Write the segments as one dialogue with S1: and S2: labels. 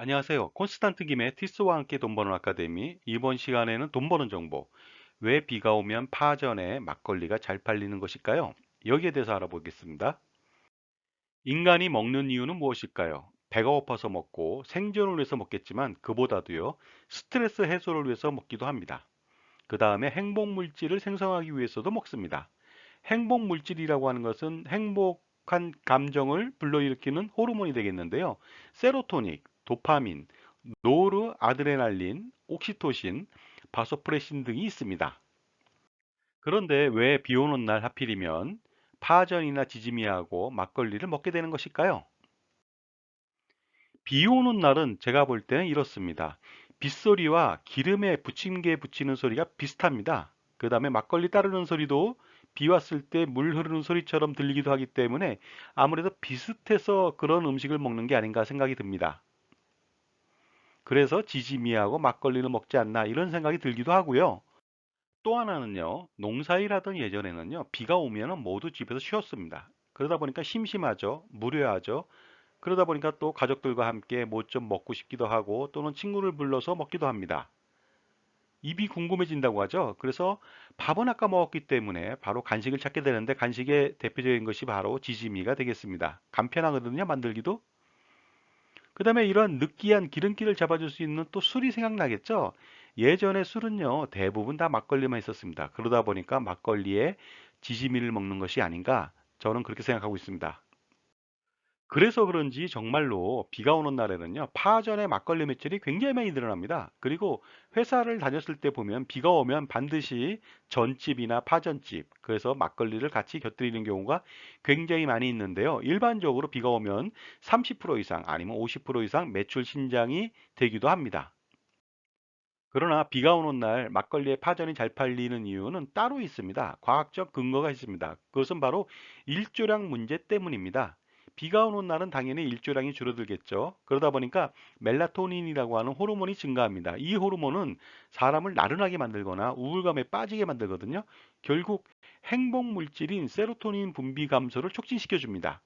S1: 안녕하세요. 콘스탄트 김의 티스와 함께 돈 버는 아카데미. 이번 시간에는 돈 버는 정보. 왜 비가 오면 파전에 막걸리가 잘 팔리는 것일까요? 여기에 대해서 알아보겠습니다. 인간이 먹는 이유는 무엇일까요? 배가 고파서 먹고 생존을 위해서 먹겠지만 그보다도요, 스트레스 해소를 위해서 먹기도 합니다. 그 다음에 행복 물질을 생성하기 위해서도 먹습니다. 행복 물질이라고 하는 것은 행복한 감정을 불러일으키는 호르몬이 되겠는데요. 세로토닌, 도파민, 노르 아드레날린, 옥시토신, 바소프레신 등이 있습니다. 그런데 왜 비 오는 날 하필이면 파전이나 지짐이하고 막걸리를 먹게 되는 것일까요? 비 오는 날은 제가 볼 때는 이렇습니다. 빗소리와 기름에 부침개에 붙이는 소리가 비슷합니다. 그 다음에 막걸리 따르는 소리도 비 왔을 때 물 흐르는 소리처럼 들리기도 하기 때문에 아무래도 비슷해서 그런 음식을 먹는 게 아닌가 생각이 듭니다. 그래서 지짐이하고 막걸리를 먹지 않나 이런 생각이 들기도 하고요. 또 하나는요, 농사일하던 예전에는요, 비가 오면 모두 집에서 쉬었습니다. 그러다 보니까 심심하죠, 무료하죠. 그러다 보니까 또 가족들과 함께 뭐 좀 먹고 싶기도 하고 또는 친구를 불러서 먹기도 합니다. 입이 궁금해진다고 하죠. 그래서 밥은 아까 먹었기 때문에 바로 간식을 찾게 되는데 간식의 대표적인 것이 바로 지짐이가 되겠습니다. 간편하거든요, 만들기도. 그 다음에 이런 느끼한 기름기를 잡아줄 수 있는 또 술이 생각나겠죠. 예전에 술은요, 대부분 다 막걸리만 있었습니다. 그러다 보니까 막걸리에 지짐이를 먹는 것이 아닌가, 저는 그렇게 생각하고 있습니다. 그래서 그런지 정말로 비가 오는 날에는요, 파전의 막걸리 매출이 굉장히 많이 늘어납니다. 그리고 회사를 다녔을 때 보면 비가 오면 반드시 전집이나 파전집, 그래서 막걸리를 같이 곁들이는 경우가 굉장히 많이 있는데요. 일반적으로 비가 오면 30% 이상 아니면 50% 이상 매출 신장이 되기도 합니다. 그러나 비가 오는 날 막걸리의 파전이 잘 팔리는 이유는 따로 있습니다. 과학적 근거가 있습니다. 그것은 바로 일조량 문제 때문입니다. 비가 오는 날은 당연히 일조량이 줄어들겠죠. 그러다 보니까 멜라토닌이라고 하는 호르몬이 증가합니다. 이 호르몬은 사람을 나른하게 만들거나 우울감에 빠지게 만들거든요. 결국 행복 물질인 세로토닌 분비 감소를 촉진시켜 줍니다.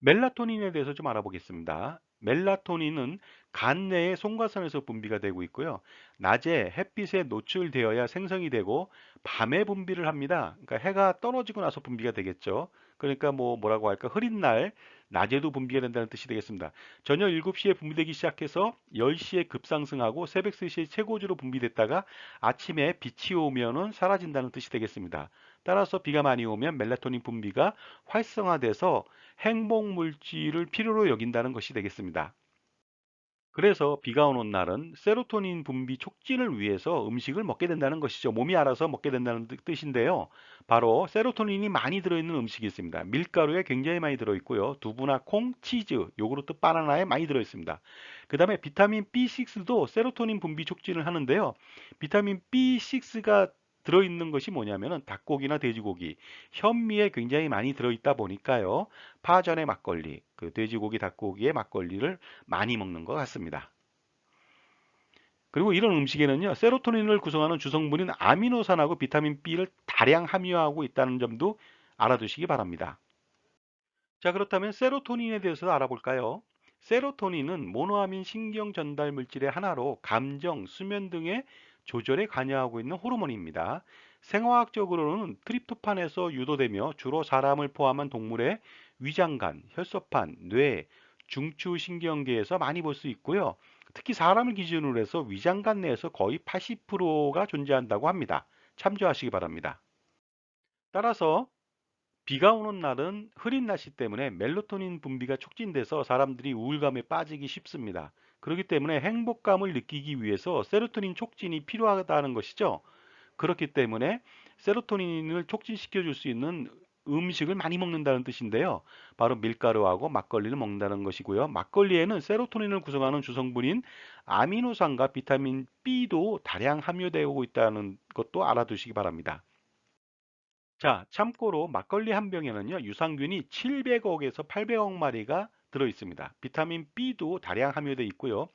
S1: 멜라토닌에 대해서 좀 알아보겠습니다. 멜라토닌은 간 내의 송과선에서 분비가 되고 있고요. 낮에 햇빛에 노출되어야 생성이 되고 밤에 분비를 합니다. 그러니까 해가 떨어지고 나서 분비가 되겠죠. 그러니까 뭐라고 할까? 흐린 날 낮에도 분비가 된다는 뜻이 되겠습니다. 저녁 7시에 분비되기 시작해서 10시에 급상승하고 새벽 3시에 최고주로 분비됐다가 아침에 빛이 오면은 사라진다는 뜻이 되겠습니다. 따라서 비가 많이 오면 멜라토닌 분비가 활성화돼서 행복 물질을 필요로 여긴다는 것이 되겠습니다. 그래서 비가 오는 날은 세로토닌 분비 촉진을 위해서 음식을 먹게 된다는 것이죠. 몸이 알아서 먹게 된다는 뜻인데요. 바로 세로토닌이 많이 들어있는 음식이 있습니다. 밀가루에 굉장히 많이 들어있고요. 두부나 콩, 치즈, 요구르트, 바나나에 많이 들어있습니다. 그 다음에 비타민 B6도 세로토닌 분비 촉진을 하는데요. 비타민 B6가 들어있는 것이 뭐냐면은 닭고기나 돼지고기, 현미에 굉장히 많이 들어있다 보니까요. 파전의 막걸리, 그 돼지고기, 닭고기의 막걸리를 많이 먹는 것 같습니다. 그리고 이런 음식에는요, 세로토닌을 구성하는 주성분인 아미노산하고 비타민 B를 다량 함유하고 있다는 점도 알아두시기 바랍니다. 자, 그렇다면 세로토닌에 대해서 알아볼까요? 세로토닌은 모노아민 신경 전달 물질의 하나로 감정, 수면 등의 조절에 관여하고 있는 호르몬입니다. 생화학적으로는 트립토판에서 유도되며 주로 사람을 포함한 동물의 위장관, 혈소판, 뇌, 중추신경계에서 많이 볼 수 있고요. 특히 사람을 기준으로 해서 위장관 내에서 거의 80%가 존재한다고 합니다. 참조하시기 바랍니다. 따라서 비가 오는 날은 흐린 날씨 때문에 멜로토닌 분비가 촉진돼서 사람들이 우울감에 빠지기 쉽습니다. 그렇기 때문에 행복감을 느끼기 위해서 세로토닌 촉진이 필요하다는 것이죠. 그렇기 때문에 세로토닌을 촉진시켜 줄 수 있는 음식을 많이 먹는다는 뜻인데요. 바로 밀가루하고 막걸리를 먹는다는 것이고요. 막걸리에는 세로토닌을 구성하는 주성분인 아미노산과 비타민 B도 다량 함유되고 있다는 것도 알아두시기 바랍니다. 자, 참고로 막걸리 한 병에는요, 유산균이 700억에서 800억 마리가 들어 있습니다. 비타민 B도 다량 함유되어 있고요.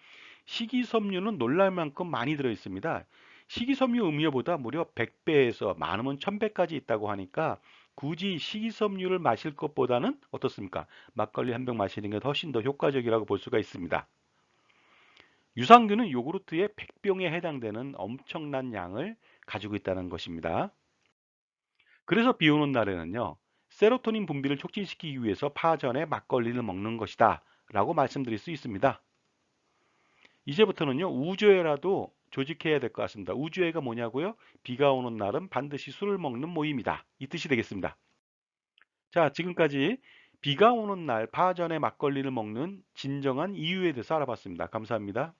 S1: 식이섬유는 놀랄 만큼 많이 들어 있습니다. 식이섬유 음료보다 무려 100배에서 많으면 1000배까지 있다고 하니까 굳이 식이섬유를 마실 것보다는 어떻습니까? 막걸리 한 병 마시는 게 훨씬 더 효과적이라고 볼 수가 있습니다. 유산균은 요구르트의 100병에 해당되는 엄청난 양을 가지고 있다는 것입니다. 그래서 비 오는 날에는요, 세로토닌 분비를 촉진시키기 위해서 파전에 막걸리를 먹는 것이다 라고 말씀드릴 수 있습니다. 이제부터는요, 우주회라도 조직해야 될 것 같습니다. 우주회가 뭐냐고요? 비가 오는 날은 반드시 술을 먹는 모임이다, 이 뜻이 되겠습니다. 자, 지금까지 비가 오는 날 파전에 막걸리를 먹는 진정한 이유에 대해서 알아봤습니다. 감사합니다.